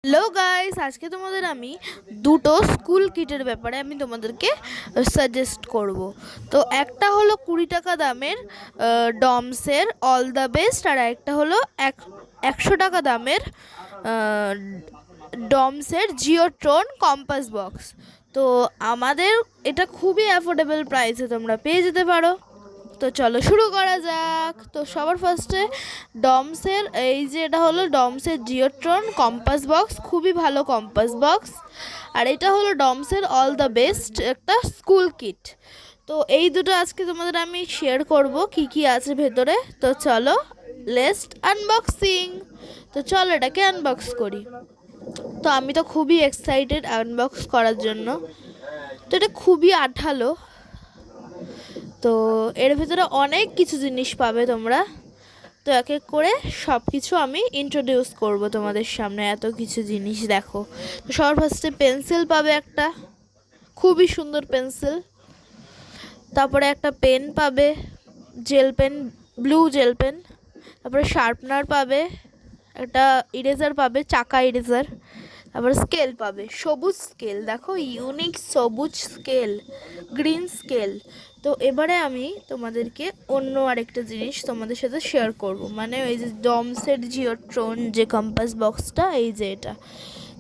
Hello guys, আজকে তোমাদের আমি দুটো স্কুল কিটের ব্যাপারে আমি তোমাদেরকে সাজেস্ট করব। তো একটা হলো 20 টাকা দামের ডমসের অল দ্য বেস্ট, আর একটা হলো 100 টাকা দামের ডমসের জিওট্রন কম্পাস বক্স। তো আমাদের এটা খুবই অ্যাফোর্ডেবল প্রাইসে তোমরা পেয়ে যেতে পারো। তো চলো শুরু করা যাক। তো সবার ফার্স্টে ডমসের এই যে এটা হলো ডমসের জিওট্রন কম্পাস বক্স, খুবই ভালো কম্পাস বক্স। আর এটা হলো ডমসের অল দ্য বেস্ট একটা স্কুল কিট। তো এই দুটো আজকে তোমাদের আমি শেয়ার করব কি কি আছে ভেতরে। তো চলো লেটস আনবক্সিং। তো চলো এটাকে আনবক্স করি। তো আমি তো খুবই এক্সাইটেড আনবক্স করার জন্য। তো এটা খুবই আঠালো। তো এর ভিতরে অনেক কিছু জিনিস পাবে তোমরা। তো এক এক করে সব কিছু আমি ইন্ট্রোডিউস করব তোমাদের সামনে। এত কিছু জিনিস দেখো। তো সবার ফার্স্টে পেন্সিল পাবে একটা, খুবই সুন্দর পেন্সিল। তারপরে একটা পেন পাবে, gel pen, blue gel pen. তারপরে শার্পনার পাবে, একটা ইরেজার পাবে, চাকা ইরেজার। তারপরে স্কেল পাবে, সবুজ স্কেল, দেখো ইউনিক সবুজ স্কেল, গ্রিন স্কেল। তো এবারে আমি তোমাদেরকে অন্য আরেকটা জিনিস তোমাদের সাথে শেয়ার করব, মানে ওই যে ডমসের জিওট্রন যে কম্পাস বক্সটা, এই যে এটা।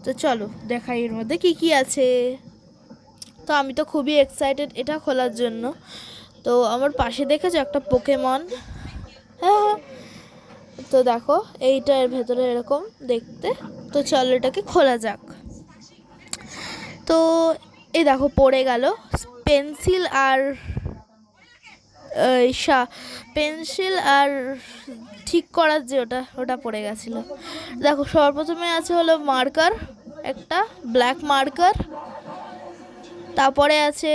তো চলো দেখাই এর মধ্যে কি কি আছে। তো আমি তো খুবই এক্সাইটেড এটা খোলার জন্য। তো আমার পাশে দেখেছো একটা পোকেমন, হ্যাঁ হ্যাঁ। তো দেখো এইটা এর ভেতরে এরকম দেখতে। তো চলো এটাকে খোলা যাক। তো এই দেখো পড়ে গেল পেন্সিল আর পেন্সিল আর ঠিক করার যে ওটা পড়ে গেছিলো। দেখো সবার প্রথমে আছে হলো মার্কার, একটা ব্ল্যাক মার্কার। তারপরে আছে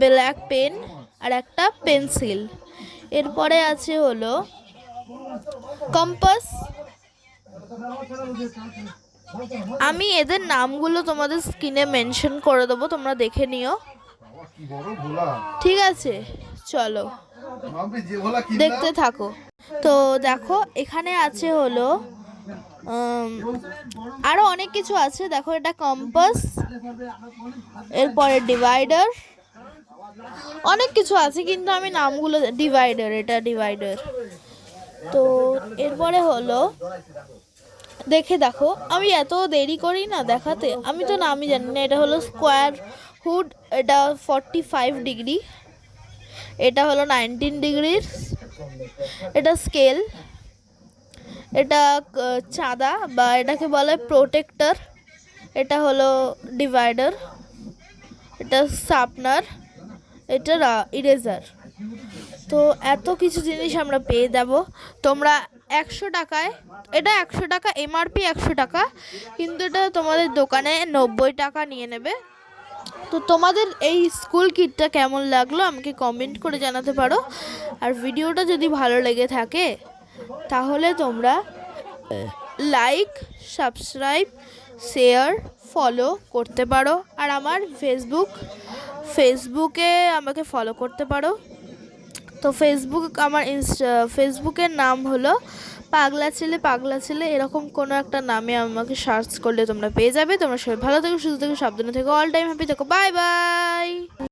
ব্ল্যাক পেন আর একটা পেন্সিল। এরপরে আছে হলো কম্পাস। আমি এদের নামগুলো তোমাদের স্ক্রিনে মেনশন করে দেবো, তোমরা দেখে নিও, ঠিক আছে? চলো দেখতে থাকো। তো দেখো এখানে আছে হলো আরো অনেক কিছু আছে। দেখো এটা কম্পাস, এরপরে ডিভাইডার, অনেক কিছু আছে কিন্তু আমি নামগুলো, ডিভাইডার, এটা ডিভাইডার। তো এরপরে হলো দেখো, আমি এত দেরি করি না দেখাতে, আমি তো নামই জানি না। এটা হলো স্কোয়ার হুড, এটা 45 ডিগ্রি, এটা হলো 19 ডিগ্রির। এটা স্কেল, এটা চাঁদা বা এটাকে বলে প্রোটেক্টর। এটা হলো ডিভাইডার, এটা শার্পনার, এটা ইরেজার। তো এত কিছু জিনিস আমরা পেয়ে যাব। তোমরা 100 টাকায়, এটা 100 টাকা এমআরপি, 100 টাকা, কিন্তু এটা তোমাদের দোকানে 90 টাকা নিয়ে নেবে। তো তোমাদের এই স্কুল কিটটা কেমন লাগলো আমাকে কমেন্ট করে জানাতে পারো। আর ভিডিওটা যদি ভালো লেগে থাকে তাহলে তোমরা লাইক, সাবস্ক্রাইব, শেয়ার, ফলো করতে পারো। আর আমার ফেসবুকে আমাকে ফলো করতে পারো। তো ফেসবুকের নাম হলো পাগলা ছেলে, এরকম কোনো একটা নামে আমাকে সার্চ করলে তোমরা পেয়ে যাবে। তোমরা সবাই ভালো থেকো, সুস্থ থেকো, সাবধানে থেকো, অল টাইম হ্যাপি থেকো। Bye bye.